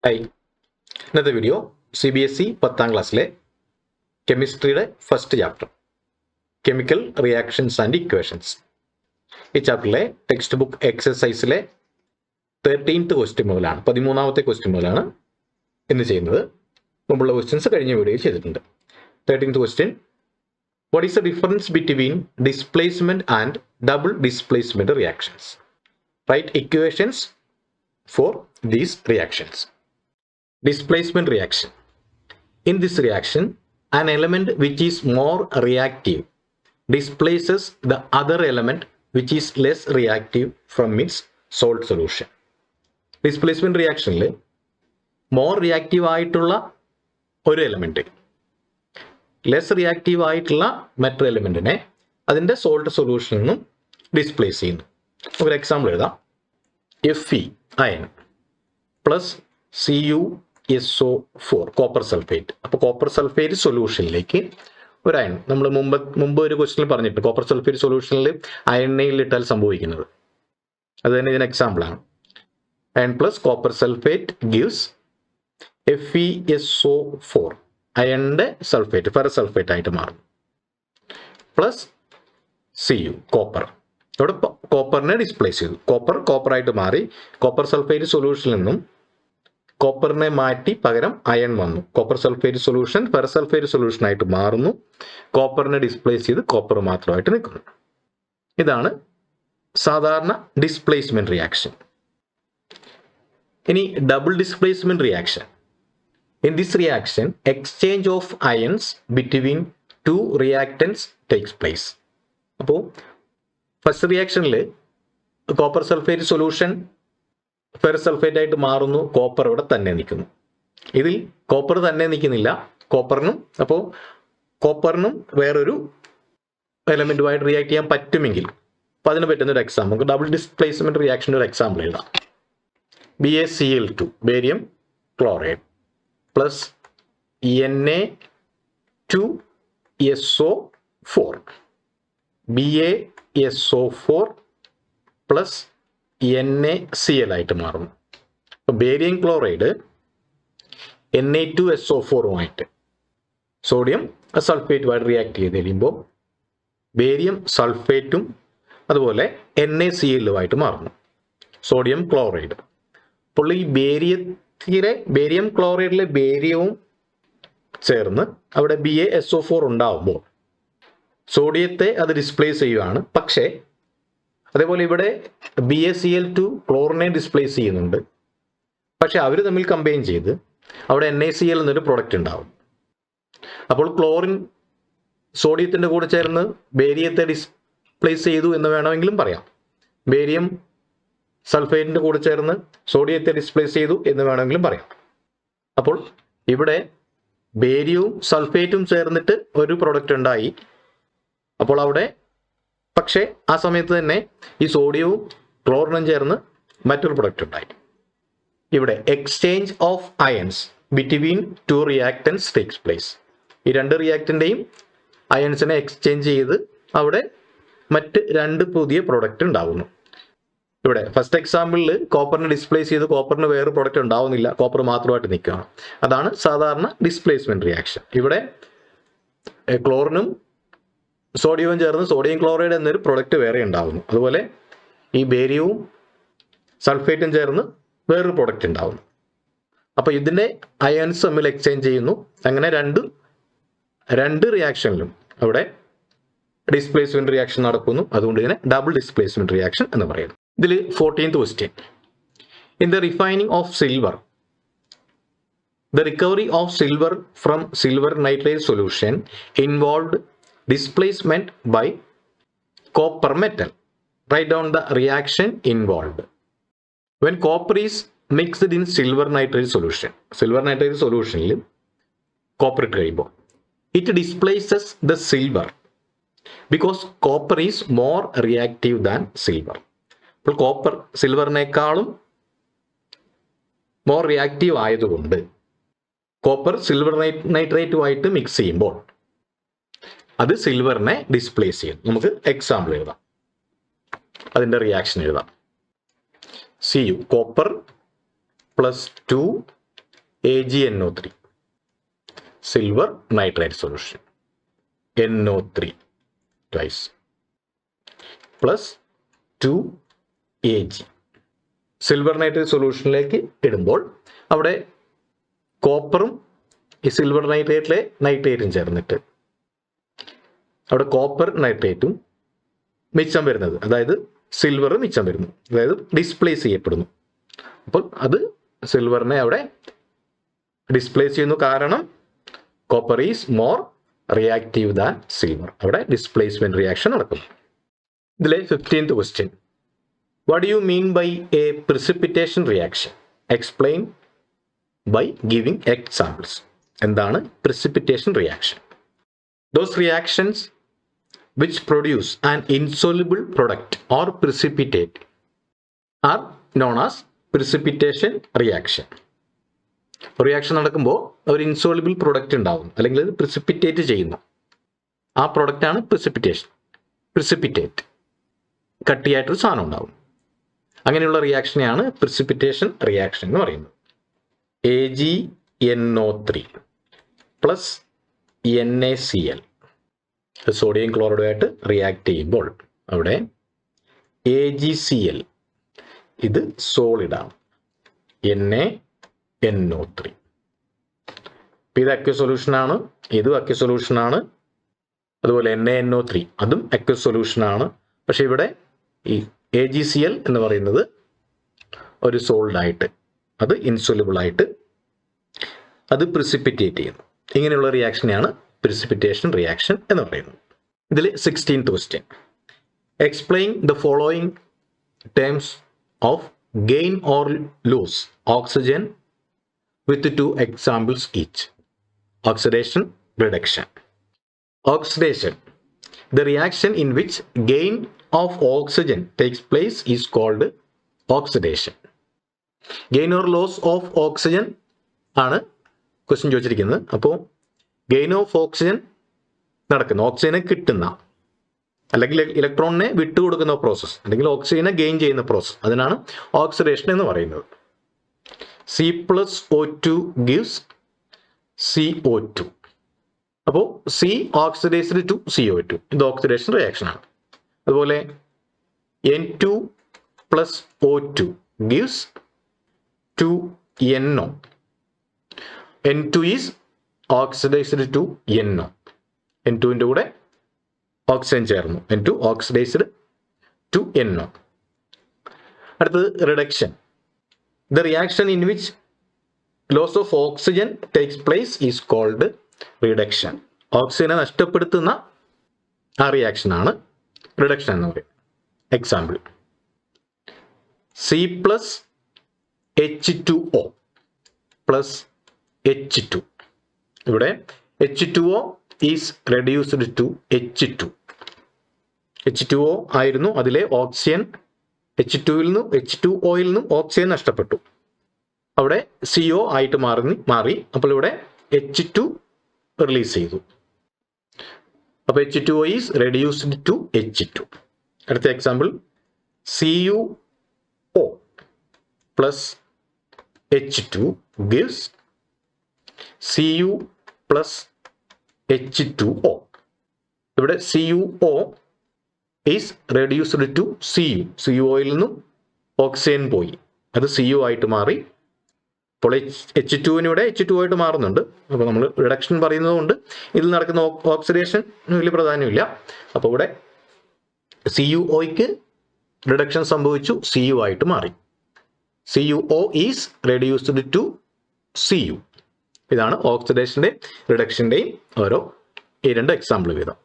Hi, ഇന്നത്തെ video CBSE 10ാം ക്ലാസ്സിലെ കെമിസ്ട്രിയുടെ first chapter chemical reactions and equations. ഈ ചാപ്റ്ററിലെ ടെക്സ്റ്റ് ബുക്ക് എക്സസൈസിലെ 13th ക്വസ്റ്റ്യൻ മുതലാണ് 13ാമത്തെ ക്വസ്റ്റ്യൻ മുതലാണ് ഇന്ന് ചെയ്യുന്നത്. മുമ്പുള്ള ക്വസ്റ്റ്യൻസ് കഴിഞ്ഞ വീഡിയോയിൽ ചെയ്തിട്ടുണ്ട്. 13th question, what is the difference between displacement and double displacement reactions? Right equations for these reactions. Displacement reaction. In this reaction, an element which is more reactive displaces the other element which is less reactive from its salt solution. Displacement reaction le more reactive ആയിട്ടുള്ള ഒരു element less reactive ആയിട്ടുള്ള മറ്റൊരു എലമെന്റിനെ അതിന്റെ salt സൊല്യൂഷനിൽ നിന്നും displace ചെയ്യുന്നു. ഒരു example എഴുതാം. Fe iron plus CuSO4 copper sulphate. അപ്പോൾ കോപ്പർ സൾഫേറ്റ് സൊല്യൂഷനിലേക്ക് ഒരു അയൺ, നമ്മൾ മുമ്പ് ഒരു ക്വസ്റ്റ്യനിൽ പറഞ്ഞിട്ട് കോപ്പർ സൾഫേറ്റ് സൊല്യൂഷനിൽ അയണിൽ ഇട്ടാൽ സംഭവിക്കുന്നത് അത് തന്നെ ഇതിന് എക്സാമ്പിളാണ്. Iron plus copper sulphate gives FeSO4, അയണിന്റെ സൾഫേറ്റ് ഫെറസ് സൾഫേറ്റ് ആയിട്ട് മാറും, പ്ലസ് Cu കോപ്പർ. ഇവിടെ കോപ്പറിനെ ഡിസ്പ്ലേസ് ചെയ്തു, കോപ്പറായിട്ട് മാറി. കോപ്പർ സൾഫേറ്റ് സൊല്യൂഷനിൽ നിന്നും കോപ്പറിനെ മാറ്റി പകരം അയൺ വന്നു. Copper sulphate solution ferrous sulphate solution ആയിട്ട് മാറുന്നു. കോപ്പറിനെ ഡിസ്പ്ലേസ് ചെയ്ത് കോപ്പർ മാത്രമായിട്ട് നിൽക്കുന്നു. ഇതാണ് സാധാരണ ഡിസ്പ്ലേസ്മെന്റ് റിയാക്ഷൻ. ഇനി double displacement reaction. In this reaction exchange of ions between two reactants takes place. അപ്പോൾ ഫസ്റ്റ് റിയാക്ഷനിൽ copper sulphate solution ferrous sulphate ആയിട്ട് മാറുന്നു, കോപ്പർ ഇവിടെ തന്നെ നിൽക്കുന്നു. ഇതിൽ കോപ്പർ തന്നെ നിൽക്കുന്നില്ല, കോപ്പറിനും വേറൊരു എലമെന്റുമായിട്ട് റിയാക്ട് ചെയ്യാൻ പറ്റുമെങ്കിൽ അപ്പം അതിന് പറ്റുന്ന ഒരു എക്സാമ്പിൾ, നമുക്ക് ഡബിൾ ഡിസ്പ്ലേസ്മെന്റ് റിയാക്ഷൻ്റെ ഒരു എക്സാമ്പിൾ എഴുതാം. BaCl2 barium chloride plus Na2SO4 BaSO4 plus NaCl ആയിട്ട് മാറുന്നു. അപ്പോൾ ബേരിയം ക്ലോറൈഡ് Na2SO4 സോഡിയം സൾഫേറ്റുമായിട്ട് റിയാക്ട് ചെയ്ത് കഴിയുമ്പോൾ ബേരിയം സൾഫേറ്റും അതുപോലെ NaCl മാറുന്നു, സോഡിയം ക്ലോറൈഡ്. അപ്പോൾ ഈ ബേരിയം ക്ലോറൈഡിലെ ബേരിയവും ചേർന്ന് അവിടെ BaSO4 ഉണ്ടാവുമ്പോൾ സോഡിയത്തെ അത് ഡിസ്പ്ലേസ് ചെയ്യുകയാണ്. പക്ഷേ അതേപോലെ ഇവിടെ BaCl2 ക്ലോറിനെ ഡിസ്പ്ലേസ് ചെയ്യുന്നുണ്ട്. പക്ഷെ അവർ തമ്മിൽ കമ്പൈൻ ചെയ്ത് അവിടെ NaCl എന്നൊരു പ്രൊഡക്റ്റ് ഉണ്ടാവും. അപ്പോൾ ക്ലോറിൻ സോഡിയത്തിൻ്റെ കൂടെ ചേർന്ന് ബേരിയത്തെ ഡിസ്പ്ലേസ് ചെയ്തു എന്ന് വേണമെങ്കിലും പറയാം. ബേരിയം സൾഫേറ്റിൻ്റെ കൂടെ ചേർന്ന് സോഡിയത്തെ ഡിസ്പ്ലേസ് ചെയ്തു എന്ന് വേണമെങ്കിലും പറയാം. അപ്പോൾ ഇവിടെ ബേരിയവും സൾഫേറ്റും ചേർന്നിട്ട് ഒരു പ്രൊഡക്റ്റ് ഉണ്ടായി. അപ്പോൾ അവിടെ പക്ഷേ ആ സമയത്ത് തന്നെ ഈ സോഡിയവും ക്ലോറിനും ചേർന്ന് മറ്റൊരു പ്രൊഡക്റ്റ് ഉണ്ടായി. ഇവിടെ exchange of ions between two reactants takes place. ഈ രണ്ട് റിയാക്ടൻ്റെയും അയൺസിനെ എക്സ്ചേഞ്ച് ചെയ്ത് അവിടെ മറ്റ് രണ്ട് പുതിയ പ്രൊഡക്റ്റ് ഉണ്ടാവുന്നു. ഇവിടെ ഫസ്റ്റ് എക്സാമ്പിളിൽ കോപ്പറിനെ ഡിസ്പ്ലേസ് ചെയ്ത് കോപ്പറിന് വേറെ പ്രൊഡക്റ്റ് ഉണ്ടാവുന്നില്ല, കോപ്പർ മാത്രമായിട്ട് നിൽക്കുകയാണ്. അതാണ് സാധാരണ ഡിസ്പ്ലേസ്മെന്റ് റിയാക്ഷൻ. ഇവിടെ ക്ലോറിനും സോഡിയവും ചേർന്ന് സോഡിയം ക്ലോറൈഡ് എന്നൊരു പ്രൊഡക്റ്റ് വേറെ ഉണ്ടാവുന്നു. അതുപോലെ ഈ ബേരിയവും സൾഫേറ്റും ചേർന്ന് വേറൊരു പ്രൊഡക്റ്റ് ഉണ്ടാവുന്നു. അപ്പോൾ ഇതിൻ്റെ അയൺസ് തമ്മിൽ എക്സ്ചേഞ്ച് ചെയ്യുന്നു. അങ്ങനെ രണ്ട് റിയാക്ഷനിലും അവിടെ ഡിസ്പ്ലേസ്മെന്റ് റിയാക്ഷൻ നടക്കുന്നു. അതുകൊണ്ട് ഇതിനെ ഡബിൾ ഡിസ്പ്ലേസ്മെന്റ് റിയാക്ഷൻ എന്ന് പറയുന്നു. ഇതിൽ 14th question, in the refining of silver the recovery of silver from silver nitrate solution involved displacement by copper metal. Write down the reaction involved. When copper is mixed in silver nitrate solution, copper ഇട്ട് കഴിയുമ്പോൾ it displaces the silver because copper is more reactive than silver. അപ്പോൾ copper സിൽവറിനേക്കാളും more reactive ആയതുകൊണ്ട് copper silver നൈട്രേറ്റുമായിട്ട് mix ചെയ്യുമ്പോൾ അത് സിൽവറിനെ displace ചെയ്യും. നമുക്ക് example എഴുതാം, അതിൻ്റെ റിയാക്ഷൻ എഴുതാം. Cu copper plus 2 AgNO3, silver nitrate solution, NO3 twice, plus 2Ag. Silver nitrate സൊല്യൂഷനിലേക്ക് ഇടുമ്പോൾ അവിടെ കോപ്പറും ഈ സിൽവർ നൈട്രേറ്റിലെ നൈട്രേറ്റും ചേർന്നിട്ട് അവിടെ കോപ്പർ നൈട്രേറ്റും മിച്ചം വരുന്നത്, അതായത് സിൽവർ മിച്ചം വരുന്നു, അതായത് ഡിസ്പ്ലേസ് ചെയ്യപ്പെടുന്നു. അപ്പോൾ അത് സിൽവറിനെ അവിടെ ഡിസ്പ്ലേസ് ചെയ്യുന്നു, കാരണം copper is more reactive than silver. അവിടെ ഡിസ്പ്ലേസ്മെന്റ് റിയാക്ഷൻ നടക്കുന്നു. ഇതിലെ 15th question, what do you mean by a precipitation reaction? Explain by giving examples. എന്താണ് precipitation reaction? Those reactions which produce an insoluble product or precipitate are known as precipitation reaction. Reaction നടക്കുമ്പോൾ ഒരു insoluble product ഉണ്ടാവും, അല്ലെങ്കിൽ അത് precipitate ചെയ്യുന്നു. ആ പ്രൊഡക്റ്റാണ് precipitation. Precipitate കട്ടിയായിട്ടൊരു സാധനം ഉണ്ടാവും. അങ്ങനെയുള്ള റിയാക്ഷനെയാണ് പ്രിസിപ്പിറ്റേഷൻ റിയാക്ഷൻ എന്ന് പറയുന്നത്. AgNO3 പ്ലസ് NaCl സോഡിയം ക്ലോറൈഡുമായിട്ട് റിയാക്ട് ചെയ്യുമ്പോൾ അവിടെ AgCl ഇത് സോളിഡാണ്, NaNO3. ഇത് അക്വ സൊല്യൂഷനാണ്, ഇതും അക്വ സൊല്യൂഷനാണ്. അതുപോലെ NaNO3 അതും അക്വ സൊല്യൂഷനാണ്. പക്ഷെ ഇവിടെ ഈ AgCl എന്ന് പറയുന്നത് ഒരു സോൾഡായിട്ട്, അത് ഇൻസൊല്യൂബിൾ ആയിട്ട് അത് പ്രിസിപ്പിറ്റേറ്റ് ചെയ്യുന്നു. ഇങ്ങനെയുള്ള റിയാക്ഷനെയാണ് പ്രിസിപ്പിറ്റേഷൻ റിയാക്ഷൻ എന്ന് പറയുന്നത്. ഇതിൽ 16th question, explain the following terms of gain or loss oxygen with 2 examples each. Oxidation, reduction. Oxidation, the reaction in which gain of oxygen takes place is called oxidation. Gain or loss of oxygen ആണ് question ചോദിച്ചിരിക്കുന്നത്. അപ്പോൾ gain of oxygen നടക്കുന്ന, ഓക്സിജനെ കിട്ടുന്ന അല്ലെങ്കിൽ ഇലക്ട്രോണിനെ വിട്ടുകൊടുക്കുന്ന process, അല്ലെങ്കിൽ ഓക്സിജനെ gain ചെയ്യുന്ന process, അതിനാണ് ഓക്സിഡേഷൻ എന്ന് പറയുന്നത്. C+O2 gives CO2. അപ്പോൾ C ഓക്സിഡൈസ്ഡ് ടു CO2, ഇത് ഓക്സിഡേഷൻ റിയാക്ഷൻ ആണ്. അതുപോലെ N2 plus O2 gives 2NO. N2 is oxidised to NO. N2ൻ്റെ കൂടെ ഓക്സിജൻ ചേർന്നു, N2 ഓക്സിഡൈസ്ഡ് ടു NO. അടുത്തത് reduction. The reaction in which loss of oxygen takes place is called reduction. ഓക്സിജനെ നഷ്ടപ്പെടുത്തുന്ന ആ റിയാക്ഷനാണ് റിഡക്ഷൻ എന്ന് പറയും. Example, C+H2O plus H2. ഇവിടെ H2O is reduced to H2. H2O ആയിരുന്നു, അതിലെ ഓക്സിജൻ H2ൽ നിന്നും H2Oയിൽ നിന്നും ഓക്സിജൻ നഷ്ടപ്പെട്ടു, അവിടെ CO ആയിട്ട് മാറി. അപ്പോൾ ഇവിടെ H2 റിലീസ് ചെയ്തു. അപ്പോൾ H2O is reduced to H2. അടുത്ത എക്സാമ്പിൾ, CuO plus H2 gives Cu plus H2O. ഇവിടെ CuO ഈസ് റെഡ്യൂസ്ഡ് ടു CuOയിൽ നിന്നും ഓക്സിജൻ പോയി, അത് Cu ആയിട്ട് മാറി. അപ്പോൾ H2ന് ഇവിടെ H2O ആയിട്ട് മാറുന്നുണ്ട്. അപ്പോൾ നമ്മൾ റിഡക്ഷൻ പറയുന്നത് കൊണ്ട് ഇതിൽ നടക്കുന്ന ഓക്സിഡേഷൻ വലിയ പ്രാധാന്യമില്ല. അപ്പോൾ ഇവിടെ CuOയ്ക്ക് റിഡക്ഷൻ സംഭവിച്ചു, Cu ആയിട്ട് മാറി. CuO is reduced to Cu. ഇതാണ് ഓക്സിഡേഷൻ്റെയും റിഡക്ഷൻ്റെയും ഓരോ 2 എക്സാമ്പിൾ വീതം.